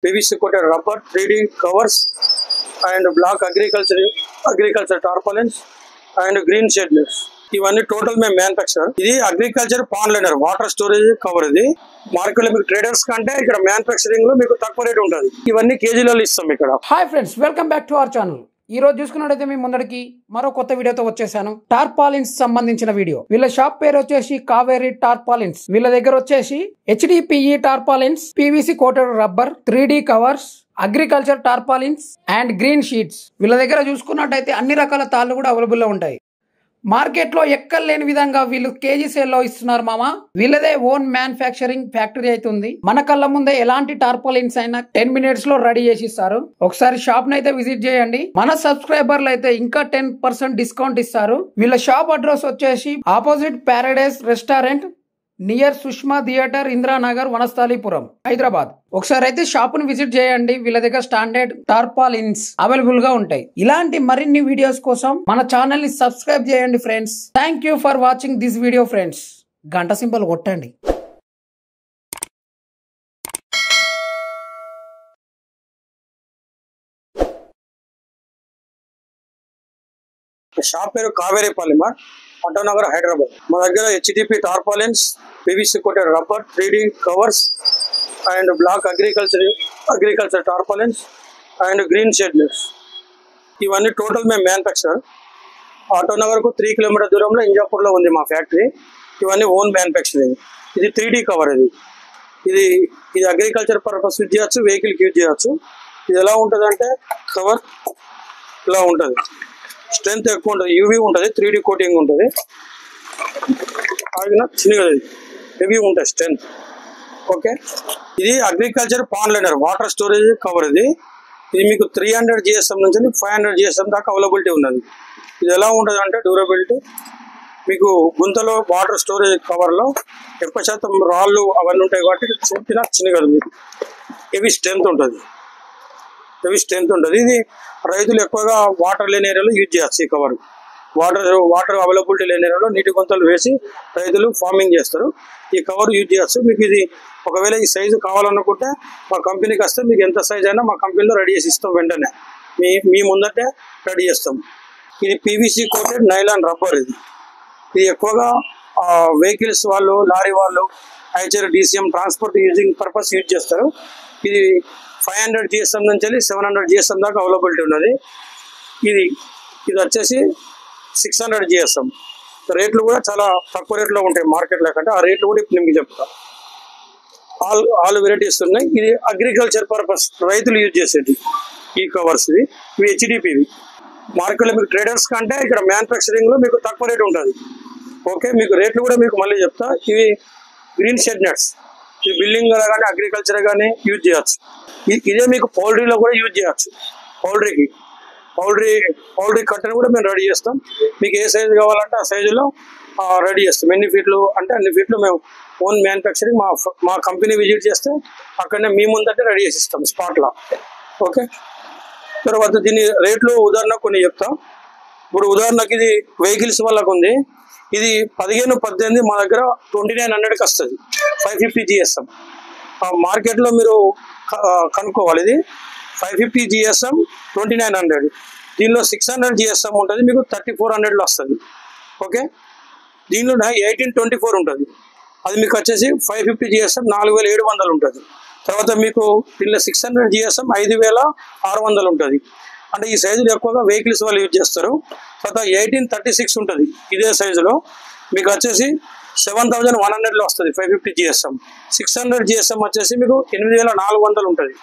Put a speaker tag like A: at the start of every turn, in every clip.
A: PVC coated rubber, 3D covers, and black agriculture tarpaulins and green shed nets. ఇవన్నీ total మేము manufacture. ఇది agriculture pond liner water storage cover. ఇది market లో మీకు traders కంటే ఇక్కడ మ్యానుఫ్యాక్చరింగ్ లో మీకు తక్కువ రేట్ ఉంటుంది. ఇవన్నీ కేజీలలో ఇస్తాం ఇక్కడ.
B: Hi friends, welcome back to our channel. ఈ రోజు చూసుకున్నట్టయితే మీ ముందరికి మరో కొత్త వీడియోతో వచ్చేసాను. టార్పాలిన్స్ సంబంధించిన వీడియో. వీళ్ళ షాప్ పేరు వచ్చేసి కావేరీ టార్పాలిన్స్. వీళ్ళ దగ్గర వచ్చేసి HDPE tarpaulins, PVC coated rubber, 3D covers, agriculture tarpaulins and green sheets. వీళ్ళ దగ్గర చూసుకున్నట్టయితే అన్ని రకాల తాళ్ళు కూడా అవైలబుల్ లో ఉంటాయి. మార్కెట్ లో ఎక్కడ లేని విధంగా వీళ్ళు కేజీ సేల్ లో ఇస్తున్నారు మామ. వీళ్ళదే ఓన్ మ్యానుఫ్యాక్చరింగ్ ఫ్యాక్టరీ అయితే ఉంది. మన కళ్ళ ముందే ఎలాంటి టార్పాలిన్స్ అయినా 10 minutes లో రెడీ చేసి ఇస్తారు. ఒకసారి షాప్ నైతే విజిట్ చేయండి. మన సబ్స్క్రైబర్లు అయితే ఇంకా 10% డిస్కౌంట్ ఇస్తారు. వీళ్ళ షాప్ అడ్రస్ వచ్చేసి opposite paradise restaurant near Sushma theatre, Indranagar, Vanasthalipuram, Hyderabad. ఒకసారి అయితే షాప్ ను విజిట్ చేయండి. వీళ్ళ దగ్గర స్టాండర్డ్ టార్పాలిన్స్ అవైలబుల్ గా ఉంటాయి. ఇలాంటి మరిన్ని వీడియోస్ కోసం మన ఛానల్ ని సబ్స్క్రైబ్ చేయండి friends. Thank you for watching this video friends. గంట సింబల్ కొట్టండి.
A: షాప్ పేరు కావేరీ పాలిమర్, పట్టనగర్, హైదరాబాద్. మా దగ్గర HDP tarpaulins, PVC coated rubber, 3D covers and black agriculture tarpaulins and green shed nets. ఇవన్నీ టోటల్ మేము మ్యానుఫ్యాక్చర్. ఆటోనగర్కు 3 kilometers దూరంలో ఇంజాపూర్లో ఉంది మా ఫ్యాక్టరీ. ఇవన్నీ ఓన్ మ్యానుఫ్యాక్చరింగ్. ఇది 3D కవర్. ఇది అగ్రికల్చర్ పర్పస్ యూజ్ చేయొచ్చు, వెహికల్కి యూజ్ చేయొచ్చు. ఇది ఎలా ఉంటుంది అంటే కవర్ ఇలా ఉంటుంది. స్ట్రెంత్ ఎక్కువ ఉంటుంది, UV ఉంటుంది, 3D కోటింగ్ ఉంటుంది. ఆగిన చిన్నగా హెవీ ఉంటుంది స్ట్రెంత్. ఓకే, ఇది agriculture pond liner water storage cover. ఇది మీకు 300 GSM నుంచి 500 GSM దాకా అవైలబిలిటీ ఉన్నది. ఇది ఎలా ఉంటుంది అంటే డ్యూరబిలిటీ మీకు గుంతలో వాటర్ స్టోరేజ్ కవర్లో ఎక్కువ శాతం రాళ్ళు అవన్నీ ఉంటాయి కాబట్టి చిన్నగా మీకు హెవీ స్ట్రెంత్ ఉంటుంది. ఇది రైతులు ఎక్కువగా వాటర్ లేని ఏరియాలో యూజ్ చేయొచ్చు. ఈ కవర్ వాటర్ అవైలబిలిటీ లేని ఏరియాలో నీటి గుంతలు వేసి రైతులు ఫార్మింగ్ చేస్తారు. ఈ కవర్ యూజ్ చేయొచ్చు. మీకు ఇది ఒకవేళ ఈ సైజు కావాలనుకుంటే మా కంపెనీకి వస్తే మీకు ఎంత సైజ్ అయినా మా కంపెనీలో రెడీ చేసి ఇస్తాం. వెంటనే మీ ముందటే రెడీ చేస్తాం. ఇది PVC కోటెడ్ నైలాన్ రబ్బర్. ఇది ఎక్కువగా వెహికల్స్ వాళ్ళు, లారీ వాళ్ళు, Eicher DCM transport using purpose use చేస్తారు. ఇది 500 GSM నుంచి 700 GSM దాకా అవైలబిలిటీ ఉన్నది. ఇది వచ్చేసి 600 GSM. రేట్లు కూడా చాలా తక్కువ రేట్లో ఉంటాయి మార్కెట్లో కంటే. ఆ రేట్లు కూడా ఇప్పుడు మీకు చెప్తా. ఆల్ వెరైటీస్ ఉన్నాయి. ఇది అగ్రికల్చర్ పర్పస్ రైతులు యూజ్ చేసేది ఈ కవర్స్. ఇవి HDP. మార్కెట్లో మీకు ట్రేడర్స్ కంటే ఇక్కడ మ్యానుఫ్యాక్చరింగ్ లో మీకు తక్కువ రేట్ ఉంటుంది. ఓకే, మీకు రేట్లు కూడా మీకు మళ్ళీ చెప్తా. ఇవి గ్రీన్ షెడ్ నట్స్. ఈ బిల్డింగ్ కానీ అగ్రికల్చర్ కానీ యూజ్ చేయొచ్చు. ఇదే మీకు పౌల్ట్రీలో కూడా యూజ్ చేయొచ్చు. పౌల్ట్రీ కట్టను కూడా మేము రెడీ చేస్తాం. మీకు ఏ సైజు కావాలంటే ఆ సైజులో రెడీ చేస్తాం. ఎన్ని ఫీట్లు అంటే అన్ని ఫీట్లు మేము ఓన్ మ్యానుఫ్యాక్చరింగ్ మా కంపెనీ విజిట్ చేస్తే అక్కడనే మీ ముందంటే రెడీ చేసి ఇస్తాం స్పాట్లో. ఓకే, తర్వాత దీని రేట్లు ఉదాహరణకు కొన్ని చెప్తాం. ఇప్పుడు ఉదాహరణకి ఇది వెహికల్స్ వాళ్ళకు ఉంది. ఇది 15-18 మా దగ్గర 2900కి వస్తుంది. 550 GSM. మార్కెట్లో మీరు కనుక్కోవాలి. ఇది 550 GSM 2900. దీనిలో 600 GSM ఉంటుంది, మీకు 3400లో వస్తుంది. ఓకే, దీనిలో 1824 ఉంటుంది. అది మీకు వచ్చేసి 550 GSM 4700 ఉంటుంది. తర్వాత మీకు దీనిలో 600 GSM 5600 ఉంటుంది. అంటే ఈ సైజులు ఎక్కువగా వెహికల్స్ వాళ్ళు యూజ్ చేస్తారు. తర్వాత 1836 ఉంటుంది. ఇదే సైజులో మీకు వచ్చేసి 7100లో వస్తుంది 550 GSM. 600 GSM వచ్చేసి మీకు 8400 ఉంటుంది.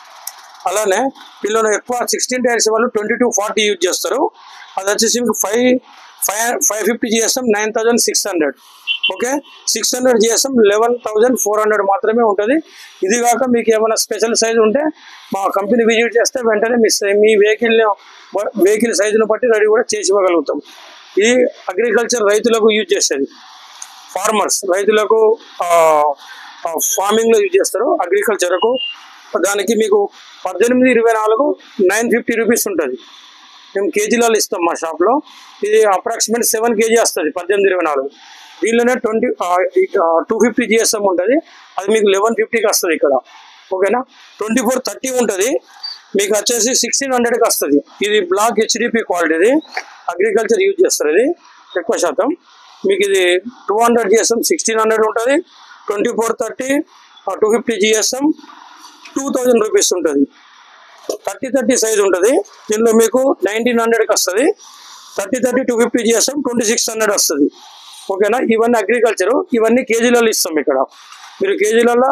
A: అలానే వీళ్ళలో ఎక్కువ 16 టైర్స్ వాళ్ళు 2240 యూజ్ చేస్తారు. అది వచ్చేసి మీకు 550 GSM 9600. ఓకే, 600 GSM 11400 మాత్రమే ఉంటుంది. ఇది కాక మీకు ఏమైనా స్పెషల్ సైజు ఉంటే మా కంపెనీ విజిట్ చేస్తే వెంటనే మీ వెహికల్ సైజును బట్టి రెడీ కూడా చేసి ఇవ్వగలుగుతాం. ఇది అగ్రికల్చర్ రైతులకు యూజ్ చేసేది. ఫార్మర్స్ రైతులకు ఫార్మింగ్లో యూజ్ చేస్తారు. అగ్రికల్చర్కు దానికి మీకు 1824 950 రూపీస్ ఉంటుంది. మేము కేజీలలో ఇస్తాం మా షాప్లో. ఇది అప్రాక్సిమేట్ 7 kg వస్తుంది 1824. దీనిలోనే 250 GSM ఉంటుంది. అది మీకు 1150కి వస్తుంది ఇక్కడ. ఓకేనా. 2430 ఉంటుంది, మీకు వచ్చేసి 1600కి వస్తుంది. ఇది బ్లాక్ HDP క్వాలిటీది, అగ్రికల్చర్ యూజ్ చేస్తారు ఇది ఎక్కువ శాతం. మీకు ఇది 200 GSM 1600 ఉంటుంది, 2430 250 GSM 2000 రూపీస్ ఉంటుంది. 3030 సైజ్ ఉంటుంది, దీనిలో మీకు 1900కి వస్తుంది. 3030 250 GSM 2600 వస్తుంది. ఓకేనా. ఇవన్నీ అగ్రికల్చరు, ఇవన్నీ కేజీలలో ఇస్తాం. ఇక్కడ మీరు కేజీలలో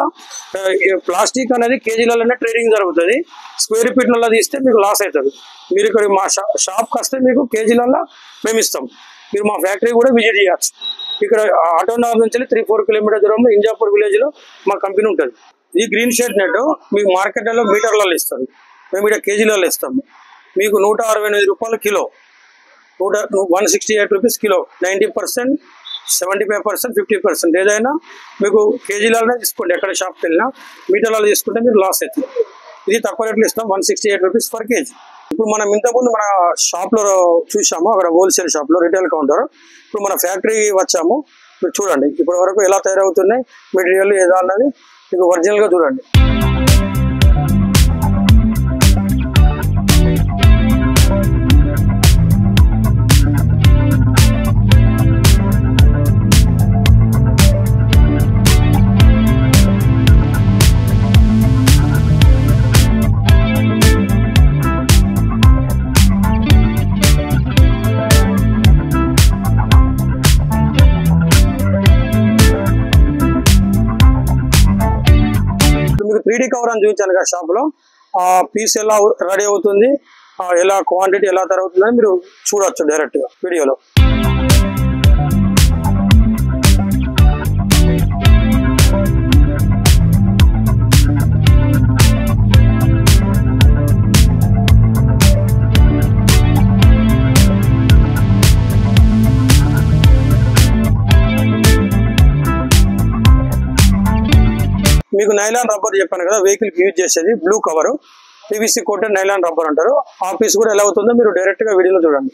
A: ప్లాస్టిక్ అనేది కేజీలలోనే ట్రేడింగ్ జరుగుతుంది. స్క్వేర్ ఫీట్లలో తీస్తే మీకు లాస్ అవుతుంది. మీరు ఇక్కడ మా షాప్కి వస్తే మీకు కేజీలలో మేము ఇస్తాం. మీరు మా ఫ్యాక్టరీ కూడా విజిట్ చేయవచ్చు. ఇక్కడ ఆటోనగర్ నుంచి 3-4 కిలోమీటర్ దూరంలో ఇంజాపూర్ విలేజ్లో మా కంపెనీ ఉంటుంది. ఈ గ్రీన్ షర్ట్ నెట్ మీకు మార్కెట్లో మీటర్లలో ఇస్తారు, మేము ఇక్కడ కేజీలలో ఇస్తాము. మీకు 168 రూపాయలు కిలో, 168 రూపీస్ కిలో. 90%, 75%, 50% ఏదైనా మీకు కేజీలలో తీసుకోండి. ఎక్కడ షాప్కి వెళ్ళినా మీటర్లలో తీసుకుంటే మీరు లాస్ అవుతుంది. ఇది తక్కువ రేట్లు ఇస్తాం, 168 రూపీస్ పర్ కేజీ. ఇప్పుడు మనం ఇంతకుముందు మన షాప్లో చూసాము, అక్కడ హోల్సేల్ షాప్లో రిటైల్ కౌంటర్. ఇప్పుడు మన ఫ్యాక్టరీ వచ్చాము, మీరు చూడండి ఇప్పటి వరకు ఎలా తయారవుతున్నాయి మెటీరియల్ ఏదో అన్నది మీకు ఒరిజినల్గా చూడండి. మీకు 3D కవర్ అని చూపించాను కదా షాప్లో, ఆ పీస్ ఎలా రెడీ అవుతుంది, ఎలా క్వాంటిటీ ఎలా తరుగుతుంది అని మీరు చూడవచ్చు డైరెక్ట్గా వీడియోలో. మీకు నైలాన్ రబ్బర్ చెప్పాను కదా, వెహికల్కి యూజ్ చేసేది blue cover, PVC coated nylon rubber అంటారు. ఆ పీస్ కూడా ఎలా అవుతుందో మీరు డైరెక్ట్గా వీడియోలో చూడండి.